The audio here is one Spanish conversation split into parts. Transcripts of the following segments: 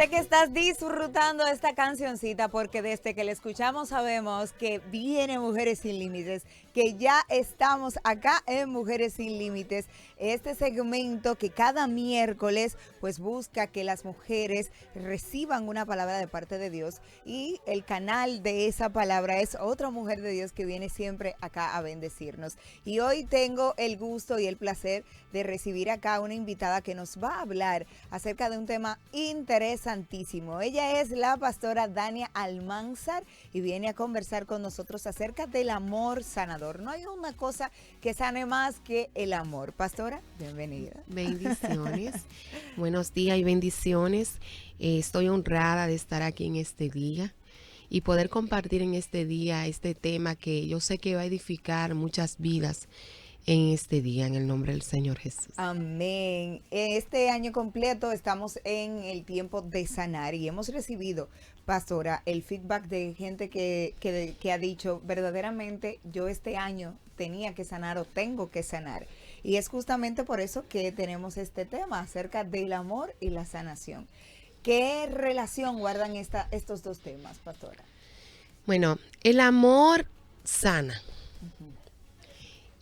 sé que estás disfrutando esta cancioncita porque desde que la escuchamos sabemos que viene Mujeres Sin Límites, que ya estamos acá en Mujeres Sin Límites, este segmento que cada miércoles pues busca que las mujeres reciban una palabra de parte de Dios y el canal de esa palabra es otra mujer de Dios que viene siempre acá a bendecirnos. Y hoy tengo el gusto y el placer de recibir acá una invitada que nos va a hablar acerca de un tema interesantísimo. Ella es la pastora Dania Almanzar y viene a conversar con nosotros acerca del amor sanador. No hay una cosa que sane más que el amor. Pastora, bienvenida. Bendiciones. Buenos días y bendiciones. Estoy honrada de estar aquí en este día y poder compartir en este día este tema que yo sé que va a edificar muchas vidas en este día, en el nombre del Señor Jesús. Amén. Este año completo estamos en el tiempo de sanar y hemos recibido, pastora, el feedback de gente que ha dicho, verdaderamente yo este año tenía que sanar o tengo que sanar. Y es justamente por eso que tenemos este tema acerca del amor y la sanación. ¿Qué relación guardan estos dos temas, pastora? Bueno, el amor sana.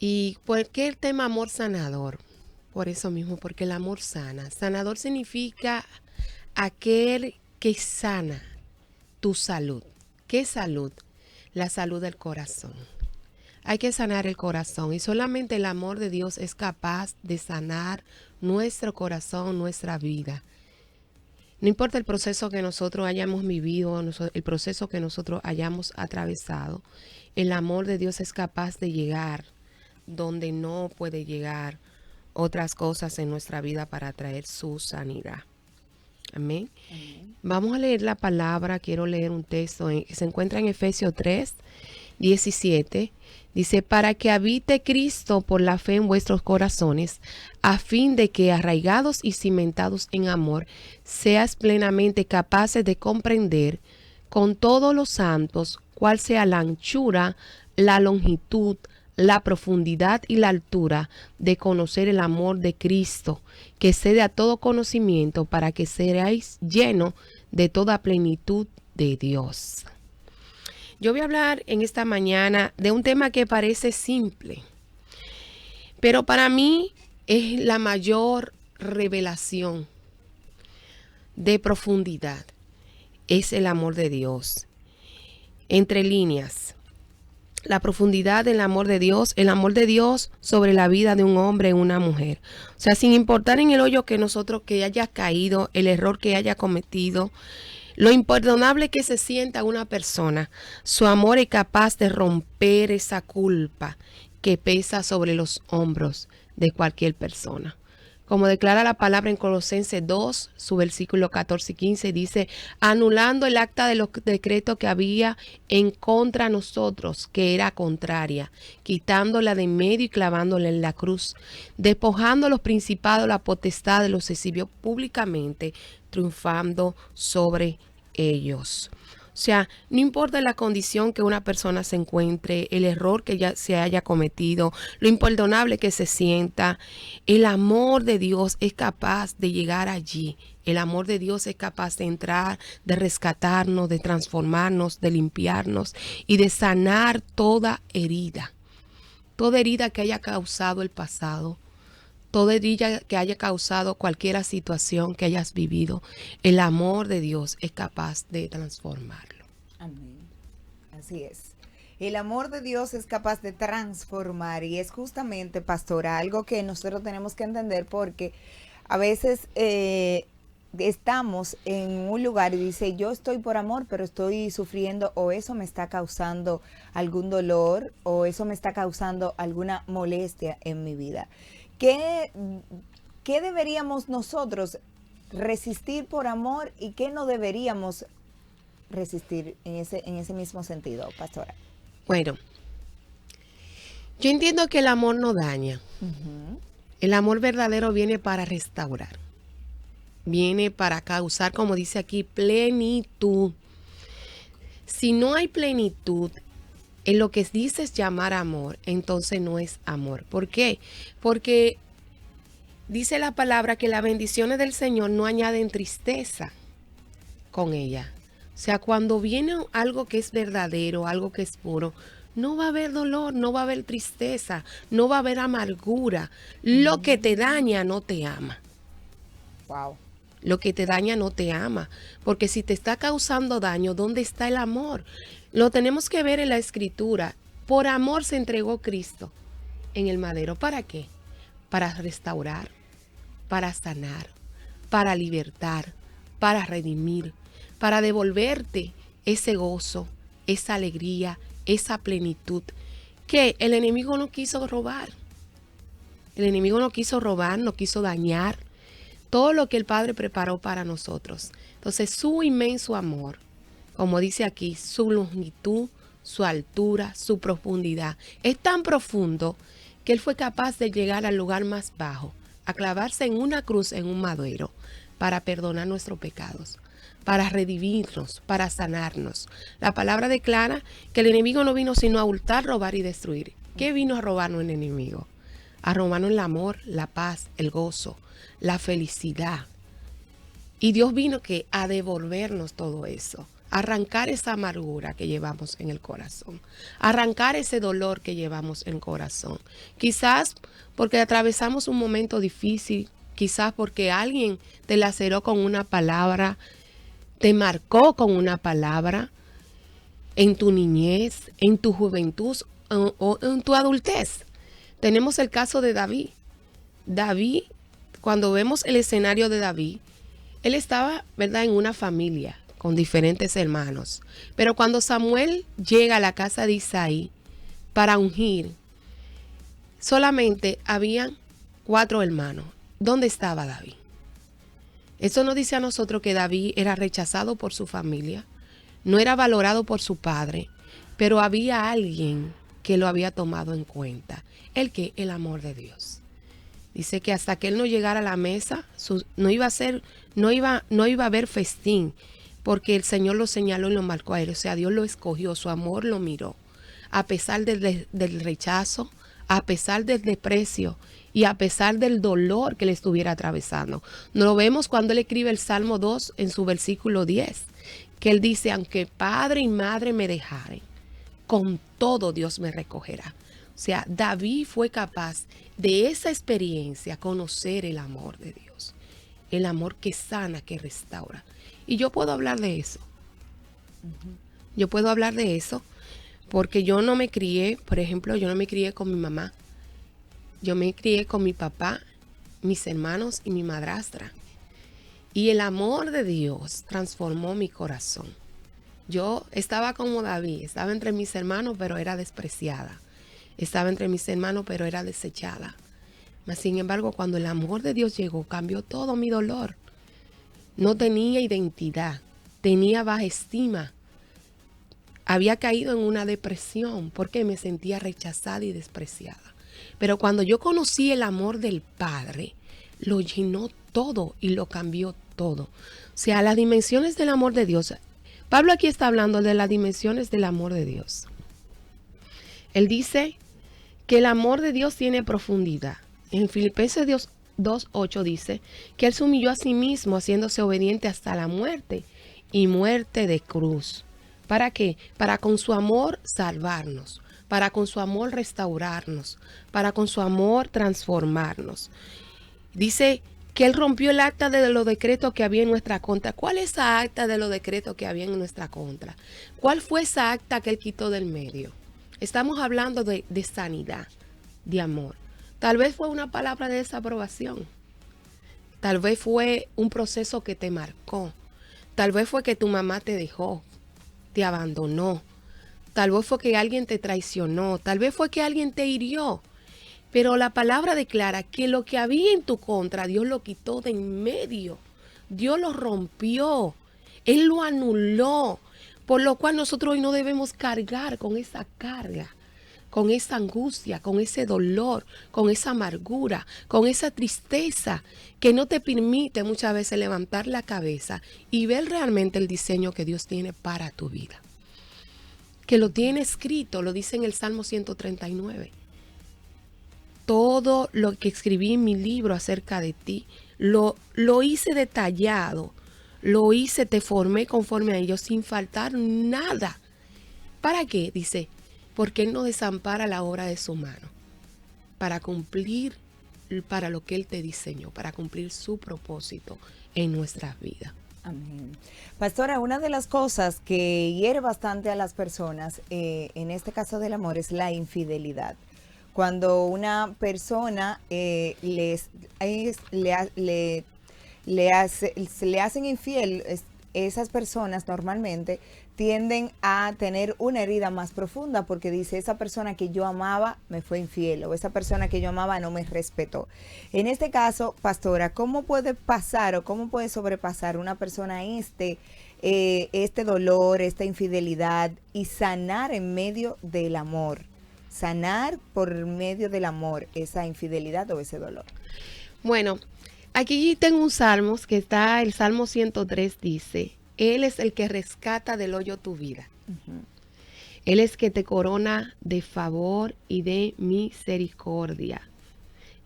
¿Y por qué el tema amor sanador? Por eso mismo, porque el amor sana. Sanador significa aquel que sana tu salud. ¿Qué salud? La salud del corazón. Hay que sanar el corazón y solamente el amor de Dios es capaz de sanar nuestro corazón, nuestra vida. No importa el proceso que nosotros hayamos vivido, el proceso que nosotros hayamos atravesado, el amor de Dios es capaz de llegar donde no puede llegar otras cosas en nuestra vida para traer su sanidad. Amén. Amén. Vamos a leer la palabra. Quiero leer un texto que se encuentra en Efesios 3, 17. Dice, para que habite Cristo por la fe en vuestros corazones, a fin de que arraigados y cimentados en amor, seas plenamente capaces de comprender con todos los santos cuál sea la anchura, la longitud, la profundidad y la altura de conocer el amor de Cristo, que excede a todo conocimiento, para que seáis llenos de toda plenitud de Dios. Yo voy a hablar en esta mañana de un tema que parece simple, pero para mí es la mayor revelación de profundidad. Es el amor de Dios. Entre líneas, la profundidad del amor de Dios, el amor de Dios sobre la vida de un hombre y una mujer. O sea, sin importar en el hoyo que haya caído, el error que haya cometido, lo imperdonable que se sienta una persona, su amor es capaz de romper esa culpa que pesa sobre los hombros de cualquier persona. Como declara la palabra en Colosenses 2, su versículo 14 y 15, dice, anulando el acta de los decretos que había en contra de nosotros, que era contraria, quitándola de en medio y clavándola en la cruz, despojando los principados, la potestad de los exhibió públicamente, triunfando sobre ellos. O sea, no importa la condición que una persona se encuentre, el error que ya se haya cometido, lo imperdonable que se sienta, el amor de Dios es capaz de llegar allí. El amor de Dios es capaz de entrar, de rescatarnos, de transformarnos, de limpiarnos y de sanar toda herida que haya causado el pasado. Toda herida que haya causado cualquier situación que hayas vivido, el amor de Dios es capaz de transformarlo. Amén. Así es. El amor de Dios es capaz de transformar y es justamente, pastora, algo que nosotros tenemos que entender porque a veces estamos en un lugar y dice, yo estoy por amor, pero estoy sufriendo o eso me está causando algún dolor o eso me está causando alguna molestia en mi vida. ¿Qué deberíamos nosotros resistir por amor y qué no deberíamos resistir en ese mismo sentido, pastora? Bueno, yo entiendo que el amor no daña. El amor verdadero viene para restaurar. Viene para causar, como dice aquí, plenitud. Si no hay plenitud en lo que dices llamar amor, entonces no es amor. ¿Por qué? Porque dice la palabra que las bendiciones del Señor no añaden tristeza. con ella. O sea, cuando viene algo que es verdadero, algo que es puro, no va a haber dolor, no va a haber tristeza, no va a haber amargura. Lo que te daña no te ama. Wow. Lo que te daña no te ama. Porque si te está causando daño, ¿dónde está el amor? Lo tenemos que ver en la Escritura. Por amor se entregó Cristo en el madero. ¿Para qué? Para restaurar, para sanar, para libertar, para redimir, para devolverte ese gozo, esa alegría, esa plenitud que el enemigo no quiso robar. El enemigo no quiso robar, no quiso dañar todo lo que el Padre preparó para nosotros. Entonces, su inmenso amor, como dice aquí, su longitud, su altura, su profundidad, es tan profundo que Él fue capaz de llegar al lugar más bajo, a clavarse en una cruz, en un madero, para perdonar nuestros pecados, para redimirnos, para sanarnos. La palabra declara que el enemigo no vino sino a hurtar, robar y destruir. ¿Qué vino a robarnos el enemigo? A robarnos el amor, la paz, el gozo, la felicidad. Y Dios vino a devolvernos todo eso, arrancar esa amargura que llevamos en el corazón, arrancar ese dolor que llevamos en el corazón. Quizás porque atravesamos un momento difícil, quizás porque alguien te laceró con una palabra, te marcó con una palabra en tu niñez, en tu juventud o en tu adultez. Tenemos el caso de David. David, cuando vemos el escenario de David, él estaba, ¿verdad?, en una familia con diferentes hermanos. Pero cuando Samuel llega a la casa de Isaí para ungir, solamente habían 4 hermanos. ¿Dónde estaba David? Eso nos dice a nosotros que David era rechazado por su familia, no era valorado por su padre, pero había alguien que lo había tomado en cuenta. El amor de Dios. Dice que hasta que él no llegara a la mesa, no iba a haber festín, porque el Señor lo señaló y lo marcó a él. O sea, Dios lo escogió, su amor lo miró. A pesar del rechazo, a pesar del desprecio y a pesar del dolor que le estuviera atravesando. Lo vemos cuando él escribe el Salmo 2 en su versículo 10, que él dice, aunque padre y madre me dejaren, con todo Dios me recogerá. O sea, David fue capaz de esa experiencia conocer el amor de Dios. El amor que sana, que restaura. Y yo puedo hablar de eso. Yo puedo hablar de eso porque yo no me crié, por ejemplo, yo no me crié con mi mamá. Yo me crié con mi papá, mis hermanos y mi madrastra. Y el amor de Dios transformó mi corazón. Yo estaba como David, estaba entre mis hermanos, pero era despreciada. Estaba entre mis hermanos, pero era desechada. Mas, sin embargo, cuando el amor de Dios llegó, cambió todo mi dolor. No tenía identidad, tenía baja estima. Había caído en una depresión porque me sentía rechazada y despreciada. Pero cuando yo conocí el amor del Padre, lo llenó todo y lo cambió todo. O sea, las dimensiones del amor de Dios. Pablo aquí está hablando de las dimensiones del amor de Dios. Él dice que el amor de Dios tiene profundidad. En Filipenses 2:8 dice que Él se humilló a sí mismo haciéndose obediente hasta la muerte y muerte de cruz. ¿Para qué? Para con su amor salvarnos, para con su amor restaurarnos, para con su amor transformarnos. Dice que Él rompió el acta de los decretos que había en nuestra contra. ¿Cuál es esa acta de los decretos que había en nuestra contra? ¿Cuál fue esa acta que Él quitó del medio? Estamos hablando de sanidad, de amor. Tal vez fue una palabra de desaprobación. Tal vez fue un proceso que te marcó. Tal vez fue que tu mamá te dejó, te abandonó. Tal vez fue que alguien te traicionó. Tal vez fue que alguien te hirió. Pero la palabra declara que lo que había en tu contra, Dios lo quitó de en medio. Dios lo rompió. Él lo anuló. Por lo cual nosotros hoy no debemos cargar con esa carga, con esa angustia, con ese dolor, con esa amargura, con esa tristeza que no te permite muchas veces levantar la cabeza y ver realmente el diseño que Dios tiene para tu vida. Que lo tiene escrito, lo dice en el Salmo 139. Todo lo que escribí en mi libro acerca de ti, lo hice detallado. lo hice, te formé conforme a ellos sin faltar nada. ¿Para qué? Dice, porque Él no desampara la obra de su mano, para cumplir para lo que Él te diseñó, para cumplir su propósito en nuestras vidas. Amén. Pastora, una de las cosas que hiere bastante a las personas, en este caso del amor, es la infidelidad. Cuando una persona le hacen infiel, esas personas normalmente tienden a tener una herida más profunda porque dice, esa persona que yo amaba me fue infiel, o esa persona que yo amaba no me respetó. En este caso, pastora, ¿cómo puede pasar o cómo puede sobrepasar una persona este dolor, esta infidelidad, y sanar en medio del amor? Sanar por medio del amor esa infidelidad o ese dolor. Bueno, aquí tengo un salmo que está, el Salmo 103 dice, Él es el que rescata del hoyo tu vida. Uh-huh. Él es que te corona de favor y de misericordia.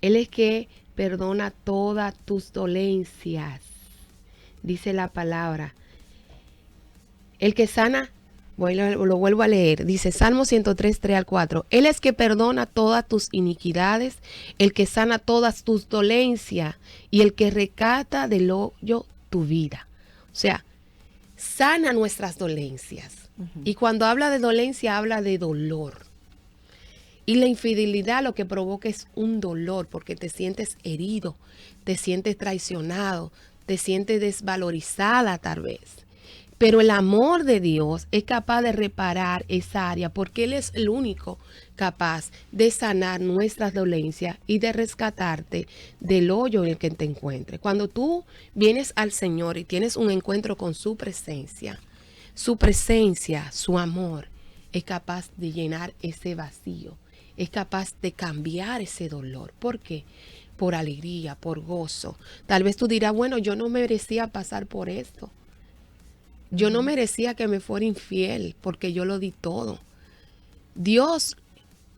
Él es que perdona todas tus dolencias. Dice la palabra. El que sana, lo vuelvo a leer, dice Salmo 103, 3 al 4. Él es que perdona todas tus iniquidades, el que sana todas tus dolencias y el que rescata del hoyo tu vida. O sea, sana nuestras dolencias. Uh-huh. Y cuando habla de dolencia, habla de dolor. Y la infidelidad lo que provoca es un dolor, porque te sientes herido, te sientes traicionado, te sientes desvalorizada tal vez. Pero el amor de Dios es capaz de reparar esa área, porque Él es el único capaz de sanar nuestras dolencias y de rescatarte del hoyo en el que te encuentres. Cuando tú vienes al Señor y tienes un encuentro con su presencia, su amor, es capaz de llenar ese vacío, es capaz de cambiar ese dolor. ¿Por qué? Por alegría, por gozo. Tal vez tú dirás, bueno, yo no merecía pasar por esto. Yo no merecía que me fuera infiel porque yo lo di todo. Dios,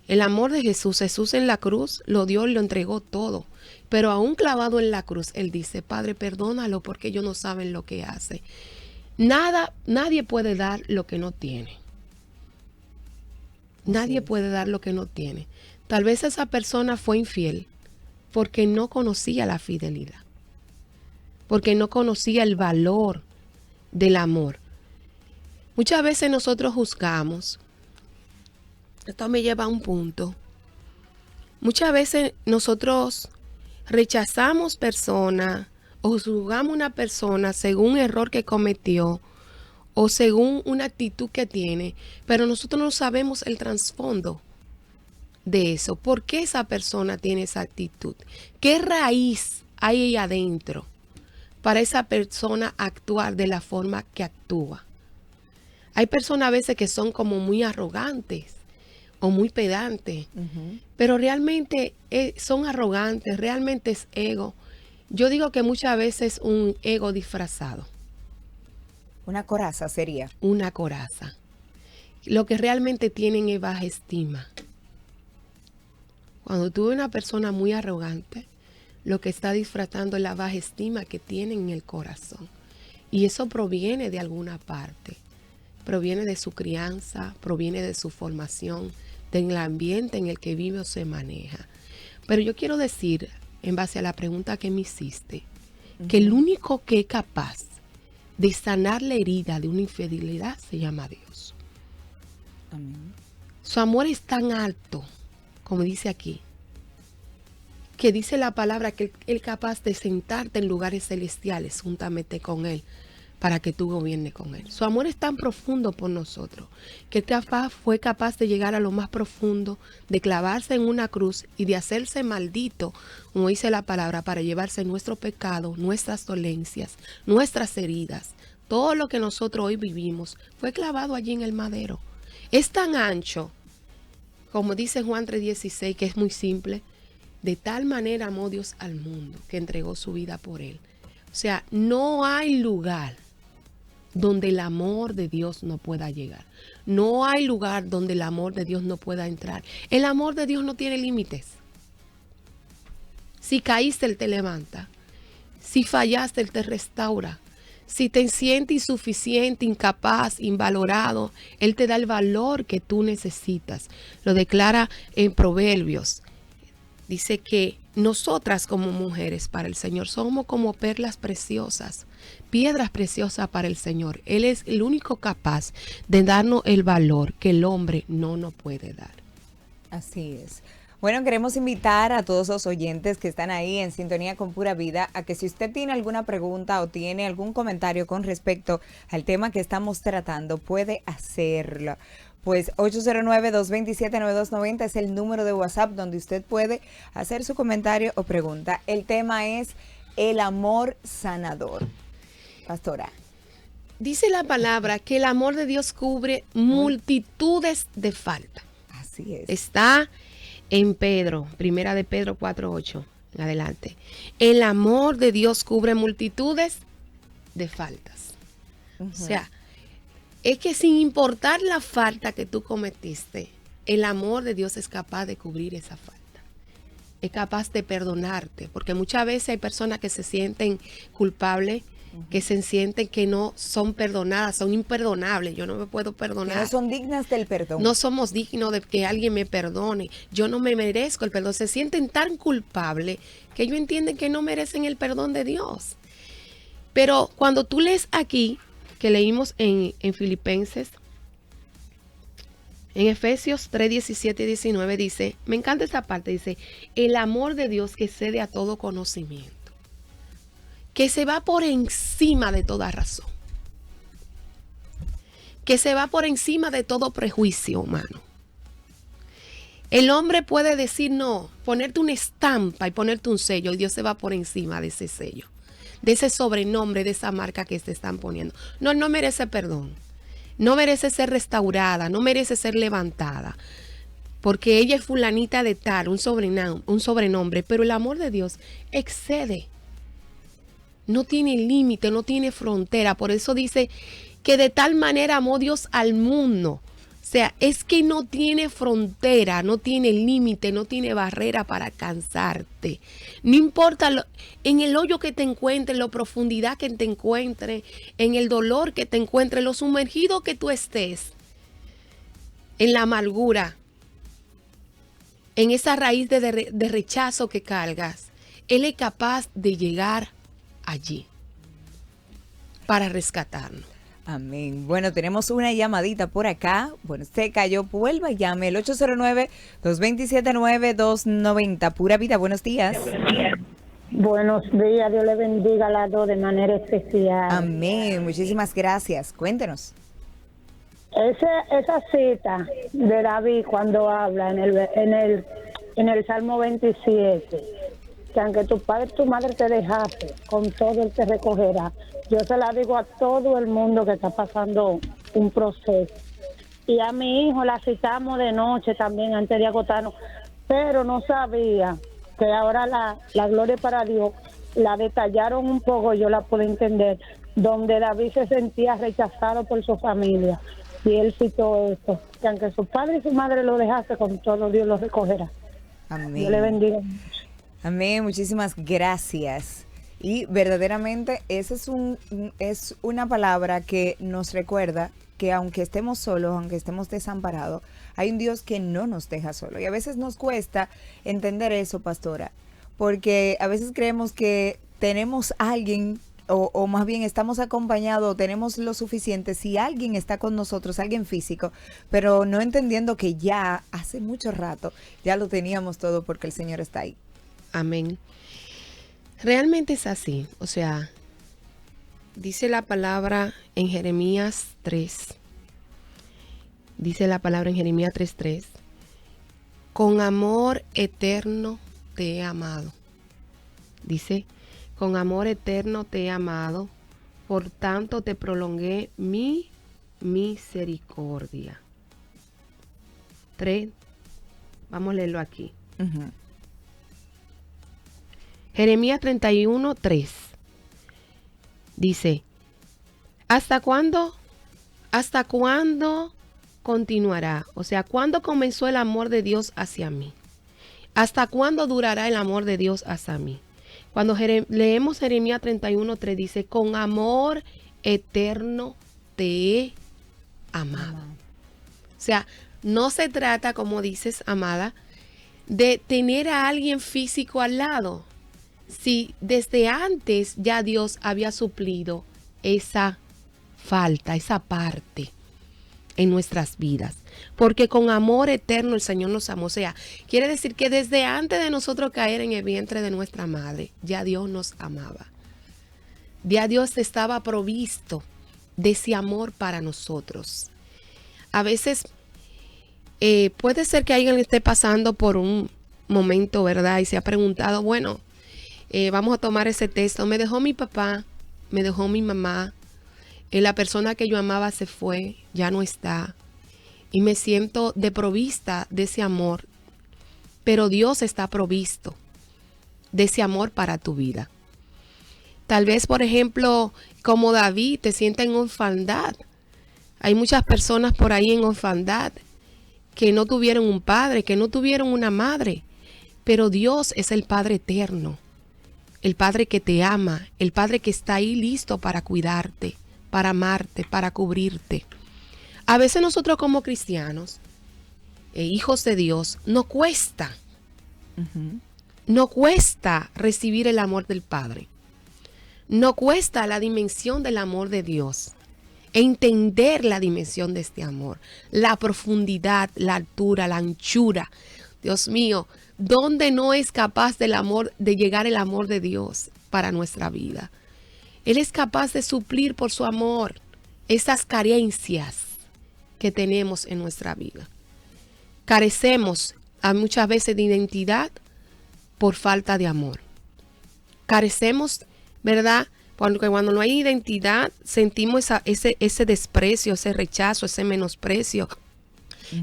el amor de Jesús en la cruz lo dio y lo entregó todo. Pero aún clavado en la cruz, Él dice, Padre, perdónalo porque ellos no saben lo que hace. Nadie puede dar lo que no tiene. Nadie puede dar lo que no tiene. Tal vez esa persona fue infiel porque no conocía la fidelidad. Porque no conocía el valor del amor. Muchas veces nosotros juzgamos. Esto me lleva a un punto. Muchas veces nosotros rechazamos personas o juzgamos una persona según un error que cometió o según una actitud que tiene, pero nosotros no sabemos el trasfondo de eso. ¿Por qué esa persona tiene esa actitud? ¿Qué raíz hay ahí adentro para esa persona actuar de la forma que actúa? Hay personas a veces que son como muy arrogantes o muy pedantes, uh-huh, pero realmente son arrogantes, realmente es ego. Yo digo que muchas veces un ego disfrazado. Una coraza sería. Una coraza. Lo que realmente tienen es baja estima. Cuando tú ves una persona muy arrogante, lo que está disfrazando es la baja estima que tienen en el corazón. Y eso proviene de alguna parte. Proviene de su crianza, proviene de su formación, del ambiente en el que vive o se maneja. Pero yo quiero decir, en base a la pregunta que me hiciste, uh-huh, que el único que es capaz de sanar la herida de una infidelidad se llama Dios. Amén. Su amor es tan alto, como dice aquí, que dice la palabra que Él es capaz de sentarte en lugares celestiales juntamente con Él para que tú gobiernes con Él. Su amor es tan profundo por nosotros que fue capaz de llegar a lo más profundo, de clavarse en una cruz y de hacerse maldito, como dice la palabra, para llevarse nuestro pecado, nuestras dolencias, nuestras heridas. Todo lo que nosotros hoy vivimos fue clavado allí en el madero. Es tan ancho, como dice Juan 3:16, que es muy simple. De tal manera amó Dios al mundo que entregó su vida por Él. O sea, no hay lugar donde el amor de Dios no pueda llegar. No hay lugar donde el amor de Dios no pueda entrar. El amor de Dios no tiene límites. Si caíste, Él te levanta. Si fallaste, Él te restaura. Si te sientes insuficiente, incapaz, invalorado, Él te da el valor que tú necesitas. Lo declara en Proverbios. Dice que nosotras como mujeres para el Señor somos como perlas preciosas, piedras preciosas para el Señor. Él es el único capaz de darnos el valor que el hombre no nos puede dar. Así es. Bueno, queremos invitar a todos los oyentes que están ahí en sintonía con Pura Vida a que si usted tiene alguna pregunta o tiene algún comentario con respecto al tema que estamos tratando, puede hacerlo. Pues 809-227-9290 es el número de WhatsApp donde usted puede hacer su comentario o pregunta. El tema es el amor sanador. Pastora. Dice la palabra que el amor de Dios cubre multitudes de faltas. Así es. Está en Pedro, primera de Pedro 4:8, en adelante. El amor de Dios cubre multitudes de faltas. O sea, es que sin importar la falta que tú cometiste, el amor de Dios es capaz de cubrir esa falta. Es capaz de perdonarte, porque muchas veces hay personas que se sienten culpables, que se sienten que no son perdonadas, son imperdonables. Yo no me puedo perdonar. Que no son dignas del perdón. No somos dignos de que alguien me perdone. Yo no me merezco el perdón. Se sienten tan culpables que ellos entienden que no merecen el perdón de Dios. Pero cuando tú lees aquí, que leímos en Filipenses, en Efesios 3, 17 y 19 dice, me encanta esa parte, dice, el amor de Dios que excede a todo conocimiento, que se va por encima de toda razón, que se va por encima de todo prejuicio humano. El hombre puede decir no, ponerte una estampa y ponerte un sello, y Dios se va por encima de ese sello, de ese sobrenombre, de esa marca que te están poniendo. No merece perdón, no merece ser restaurada, no merece ser levantada, porque ella es fulanita de tal, un sobrenombre, pero el amor de Dios excede. No tiene límite, no tiene frontera. Por eso dice que de tal manera amó Dios al mundo. O sea, es que no tiene frontera, no tiene límite, no tiene barrera para alcanzarte. No importa en el hoyo que te encuentres, en la profundidad que te encuentres, en el dolor que te encuentres, lo sumergido que tú estés, en la amargura, en esa raíz de rechazo que cargas. Él es capaz de llegar allí para rescatarnos. Amén. Bueno, tenemos una llamadita por acá. Bueno, se cayó, vuelva y llame el 809-227-9290. Pura Vida, buenos días. Buenos días, Dios le bendiga a las dos de manera especial. Amén, muchísimas gracias. Cuéntenos. Esa cita de David cuando habla en el Salmo 27, que aunque tu padre y tu madre te dejase, con todo él te recogerá. Yo se la digo a todo el mundo que está pasando un proceso. Y a mi hijo la citamos de noche también antes de agotarnos, pero no sabía que ahora la gloria para Dios la detallaron un poco, yo la puedo entender, donde David se sentía rechazado por su familia. Y él citó esto, que aunque su padre y su madre lo dejase, con todo Dios lo recogerá. Amén. Dios le bendiga. Amén, muchísimas gracias. Y verdaderamente esa es una palabra que nos recuerda que aunque estemos solos, aunque estemos desamparados, hay un Dios que no nos deja solos. Y a veces nos cuesta entender eso, pastora, porque a veces creemos que tenemos a alguien, o más bien estamos acompañados, tenemos lo suficiente si alguien está con nosotros, alguien físico, pero no entendiendo que ya hace mucho rato ya lo teníamos todo porque el Señor está ahí. Amén. Realmente es así, o sea, dice la palabra en Jeremías 3, dice la palabra en Jeremías 3:3, con amor eterno te he amado. Dice, con amor eterno te he amado, por tanto te prolongué mi misericordia. 3, vamos a leerlo aquí. Uh-huh. Jeremías 31:3 dice, ¿hasta cuándo continuará? O sea, ¿cuándo comenzó el amor de Dios hacia mí? ¿Hasta cuándo durará el amor de Dios hacia mí? Cuando leemos Jeremías 31:3 dice, con amor eterno te he amado. O sea, no se trata, como dices, amada, de tener a alguien físico al lado. Si desde antes ya Dios había suplido esa falta, esa parte en nuestras vidas. Porque con amor eterno el Señor nos amó. O sea, quiere decir que desde antes de nosotros caer en el vientre de nuestra madre, ya Dios nos amaba. Ya Dios estaba provisto de ese amor para nosotros. A veces puede ser que alguien esté pasando por un momento, ¿verdad? Y se ha preguntado, bueno, vamos a tomar ese texto. Me dejó mi papá, me dejó mi mamá. La persona que yo amaba se fue, ya no está. Y me siento desprovista de ese amor. Pero Dios está provisto de ese amor para tu vida. Tal vez, por ejemplo, como David, te sientas en orfandad. Hay muchas personas por ahí en orfandad que no tuvieron un padre, que no tuvieron una madre. Pero Dios es el Padre eterno. El Padre que te ama, el Padre que está ahí listo para cuidarte, para amarte, para cubrirte. A veces nosotros como cristianos, hijos de Dios, nos cuesta recibir el amor del Padre. No cuesta la dimensión del amor de Dios. Entender la dimensión de este amor. La profundidad, la altura, la anchura. Dios mío, ¿dónde no es capaz del amor, de llegar el amor de Dios para nuestra vida? Él es capaz de suplir por su amor esas carencias que tenemos en nuestra vida. Carecemos muchas veces de identidad por falta de amor. Carecemos, ¿verdad? Cuando no hay identidad, sentimos ese desprecio, ese rechazo, ese menosprecio,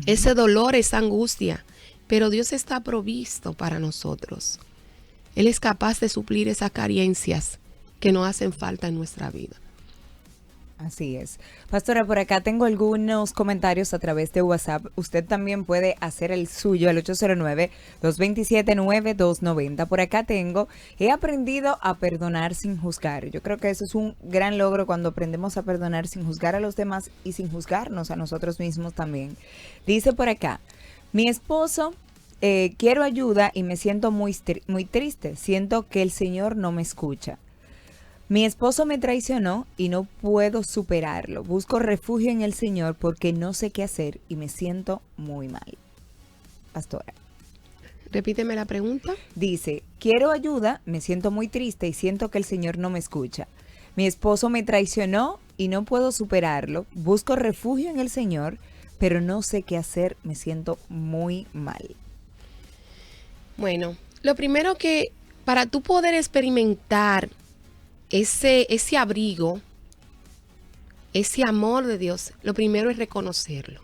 ese dolor, esa angustia. Pero Dios está provisto para nosotros. Él es capaz de suplir esas carencias que nos hacen falta en nuestra vida. Así es. Pastora, por acá tengo algunos comentarios a través de WhatsApp. Usted también puede hacer el suyo al 809-227-9290. Por acá tengo, he aprendido a perdonar sin juzgar. Yo creo que eso es un gran logro cuando aprendemos a perdonar sin juzgar a los demás y sin juzgarnos a nosotros mismos también. Dice por acá, mi esposo, quiero ayuda y me siento muy triste. Siento que el Señor no me escucha. Mi esposo me traicionó y no puedo superarlo. Busco refugio en el Señor porque no sé qué hacer y me siento muy mal. Pastora. Repíteme la pregunta. Dice, quiero ayuda, me siento muy triste y siento que el Señor no me escucha. Mi esposo me traicionó y no puedo superarlo. Busco refugio en el Señor, pero no sé qué hacer, me siento muy mal. Bueno, lo primero que para tú poder experimentar ese abrigo, ese amor de Dios, lo primero es reconocerlo.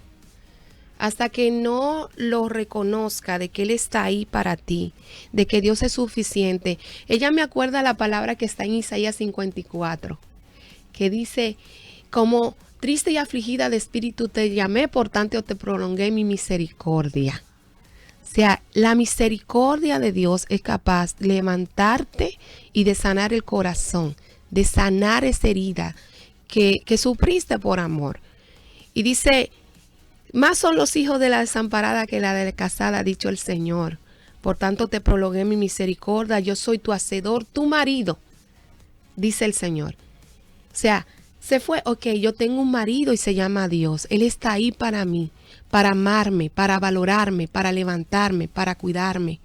Hasta que no lo reconozca de que Él está ahí para ti, de que Dios es suficiente. Ella me acuerda la palabra que está en Isaías 54, que dice, como triste y afligida de espíritu te llamé, por tanto te prolongué mi misericordia. O sea, la misericordia de Dios es capaz de levantarte y de sanar el corazón, de sanar esa herida que sufriste por amor. Y dice, más son los hijos de la desamparada que la de la casada, ha dicho el Señor. Por tanto te prolongué mi misericordia, yo soy tu hacedor, tu marido, dice el Señor. O sea, se fue, ok, yo tengo un marido y se llama Dios. Él está ahí para mí, para amarme, para valorarme, para levantarme, para cuidarme,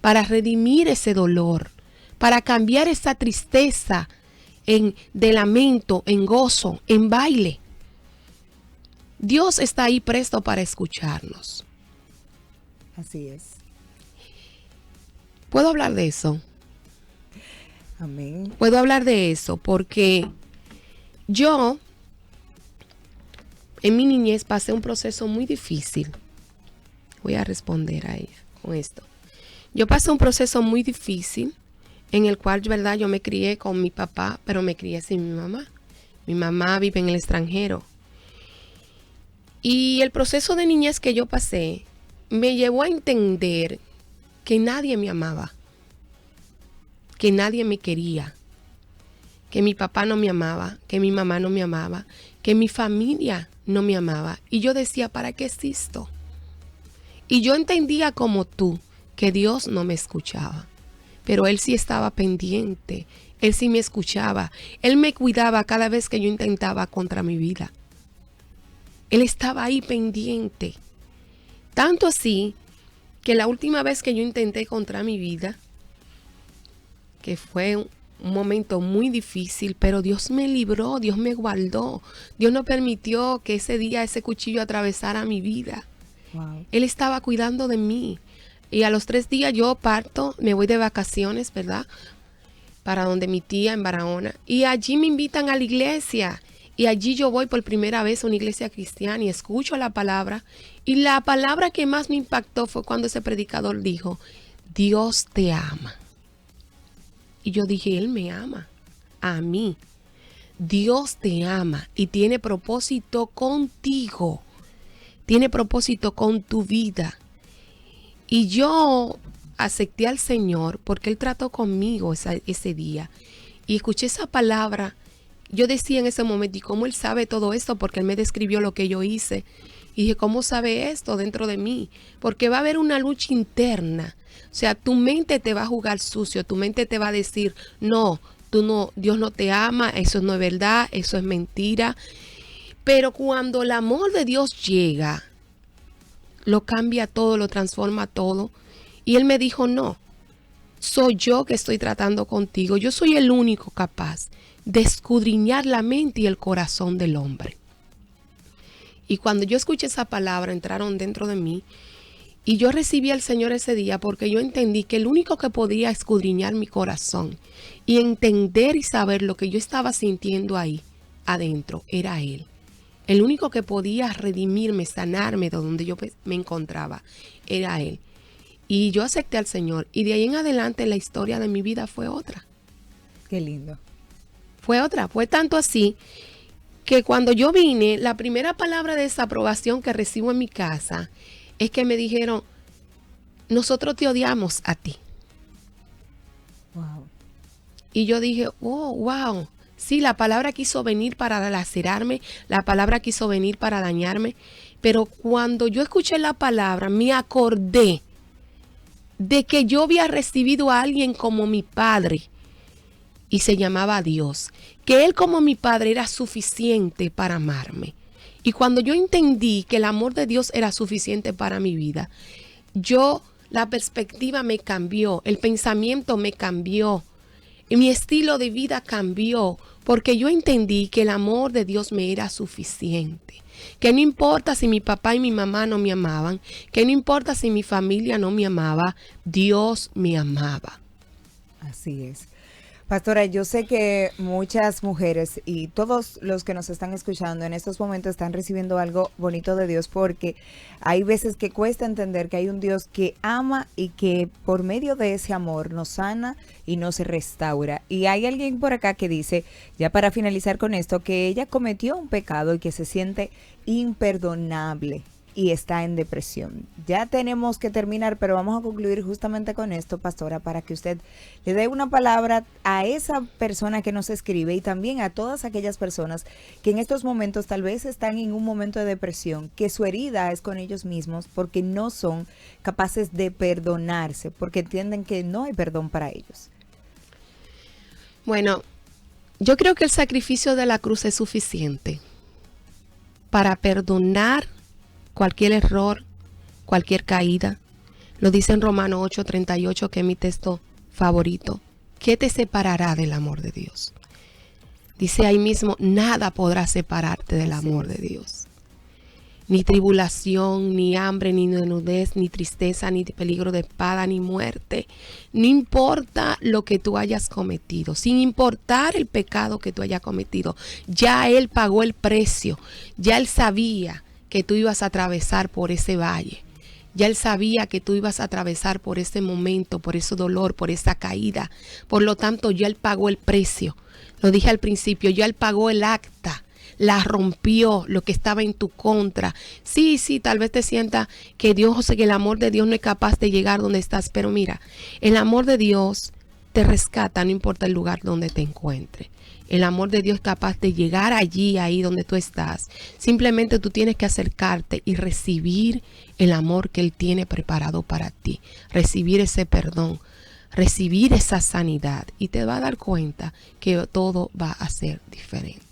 para redimir ese dolor, para cambiar esa tristeza de lamento, en gozo, en baile. Dios está ahí presto para escucharnos. Así es. ¿Puedo hablar de eso? Amén. Puedo hablar de eso porque yo en mi niñez pasé un proceso muy difícil. Voy a responder a ella con esto. Yo pasé un proceso muy difícil en el cual, ¿verdad? Yo me crié con mi papá, pero me crié sin mi mamá. Mi mamá vive en el extranjero. Y el proceso de niñez que yo pasé me llevó a entender que nadie me amaba. que nadie me quería, que mi papá no me amaba, que mi mamá no me amaba, que mi familia no me amaba. Y yo decía, ¿para qué existo? Y yo entendía como tú que Dios no me escuchaba, pero Él sí estaba pendiente, Él sí me escuchaba, Él me cuidaba cada vez que yo intentaba contra mi vida. Él estaba ahí pendiente. Tanto así que la última vez que yo intenté contra mi vida, que fue un momento muy difícil, pero Dios me libró, Dios me guardó. Dios no permitió que ese día ese cuchillo atravesara mi vida. Wow. Él estaba cuidando de mí. Y a los 3 días yo parto, me voy de vacaciones, ¿verdad? Para donde mi tía en Barahona. Y allí me invitan a la iglesia. Y allí yo voy por primera vez a una iglesia cristiana y escucho la palabra. Y la palabra que más me impactó fue cuando ese predicador dijo, Dios te ama. Y yo dije, Él me ama a mí. Dios te ama y tiene propósito contigo. Tiene propósito con tu vida. Y yo acepté al Señor porque Él trató conmigo ese día. Y escuché esa palabra. Yo decía en ese momento, ¿y cómo Él sabe todo esto? Porque Él me describió lo que yo hice. Y dije, ¿cómo sabe esto dentro de mí? Porque va a haber una lucha interna. O sea, tu mente te va a jugar sucio. Tu mente te va a decir, no, Dios no te ama. Eso no es verdad. Eso es mentira. Pero cuando el amor de Dios llega, lo cambia todo, lo transforma todo. Y Él me dijo, no, soy yo que estoy tratando contigo. Yo soy el único capaz de escudriñar la mente y el corazón del hombre. Y cuando yo escuché esa palabra, entraron dentro de mí. Y yo recibí al Señor ese día porque yo entendí que el único que podía escudriñar mi corazón y entender y saber lo que yo estaba sintiendo ahí adentro era Él. El único que podía redimirme, sanarme de donde yo me encontraba era Él. Y yo acepté al Señor. Y de ahí en adelante la historia de mi vida fue otra. Qué lindo. Fue otra. Fue tanto así que cuando yo vine, la primera palabra de desaprobación que recibo en mi casa es que me dijeron, nosotros te odiamos a ti. Wow. Y yo dije, oh, wow. Sí, la palabra quiso venir para lacerarme, la palabra quiso venir para dañarme, pero cuando yo escuché la palabra, me acordé de que yo había recibido a alguien como mi padre y se llamaba Dios, que Él como mi padre era suficiente para amarme. Y cuando yo entendí que el amor de Dios era suficiente para mi vida, la perspectiva me cambió, el pensamiento me cambió, y mi estilo de vida cambió, porque yo entendí que el amor de Dios me era suficiente. Que no importa si mi papá y mi mamá no me amaban, que no importa si mi familia no me amaba, Dios me amaba. Así es. Pastora, yo sé que muchas mujeres y todos los que nos están escuchando en estos momentos están recibiendo algo bonito de Dios, porque hay veces que cuesta entender que hay un Dios que ama y que por medio de ese amor nos sana y nos restaura. Y hay alguien por acá que dice, ya para finalizar con esto, que ella cometió un pecado y que se siente imperdonable y está en depresión. Ya tenemos que terminar, pero vamos a concluir justamente con esto, pastora, para que usted le dé una palabra a esa persona que nos escribe y también a todas aquellas personas que en estos momentos tal vez están en un momento de depresión, que su herida es con ellos mismos porque no son capaces de perdonarse, porque entienden que no hay perdón para ellos. Bueno, yo creo que el sacrificio de la cruz es suficiente para perdonar cualquier error, cualquier caída. Lo dice en Romanos 8:38, que es mi texto favorito. ¿Qué te separará del amor de Dios? Dice ahí mismo, nada podrá separarte del amor de Dios. Ni tribulación, ni hambre, ni desnudez, ni tristeza, ni peligro de espada, ni muerte. No importa lo que tú hayas cometido, sin importar el pecado que tú hayas cometido. Ya Él pagó el precio, ya Él sabía que tú ibas a atravesar por ese valle. Ya Él sabía que tú ibas a atravesar por ese momento, por ese dolor, por esa caída. Por lo tanto, ya Él pagó el precio. Lo dije al principio, ya Él pagó el acta. La rompió, lo que estaba en tu contra. Sí, tal vez te sienta que el amor de Dios no es capaz de llegar donde estás. Pero mira, el amor de Dios te rescata, no importa el lugar donde te encuentres. El amor de Dios es capaz de llegar ahí donde tú estás. Simplemente tú tienes que acercarte y recibir el amor que Él tiene preparado para ti. Recibir ese perdón, recibir esa sanidad, y te vas a dar cuenta que todo va a ser diferente.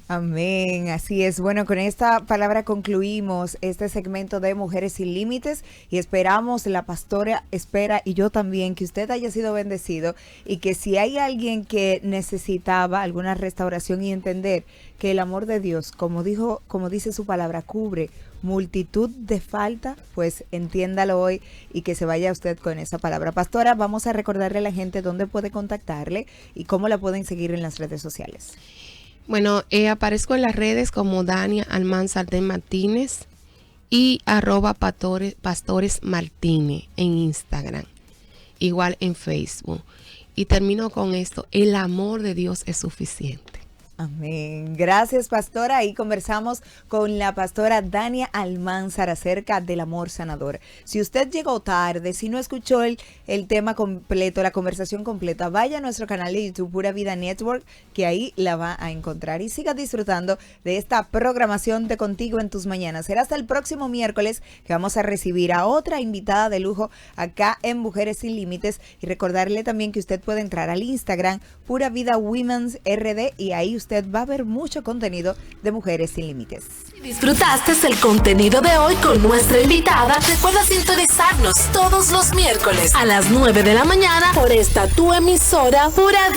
Amén, así es. Bueno, con esta palabra concluimos este segmento de Mujeres Sin Límites y esperamos, la pastora espera y yo también, que usted haya sido bendecido y que si hay alguien que necesitaba alguna restauración y entender que el amor de Dios, como dice su palabra, cubre multitud de falta, pues entiéndalo hoy y que se vaya usted con esa palabra. Pastora, vamos a recordarle a la gente dónde puede contactarle y cómo la pueden seguir en las redes sociales. Bueno, aparezco en las redes como Dania Almanzar de Martínez y @Pastores Martínez en Instagram, igual en Facebook. Y termino con esto: el amor de Dios es suficiente. Amén. Gracias, pastora. Ahí conversamos con la pastora Dania Almanzar acerca del amor sanador. Si usted llegó tarde, si no escuchó el tema completo, la conversación completa, vaya a nuestro canal de YouTube Pura Vida Network, que ahí la va a encontrar. Y siga disfrutando de esta programación de Contigo en tus Mañanas. Será hasta el próximo miércoles que vamos a recibir a otra invitada de lujo acá en Mujeres Sin Límites. Y recordarle también que usted puede entrar al Instagram Pura Vida Women's RD y ahí usted va a ver mucho contenido de Mujeres Sin Límites. Si disfrutaste el contenido de hoy con nuestra invitada, recuerda sintonizarnos todos los miércoles a las 9 de la mañana por esta tu emisora Pura Vida.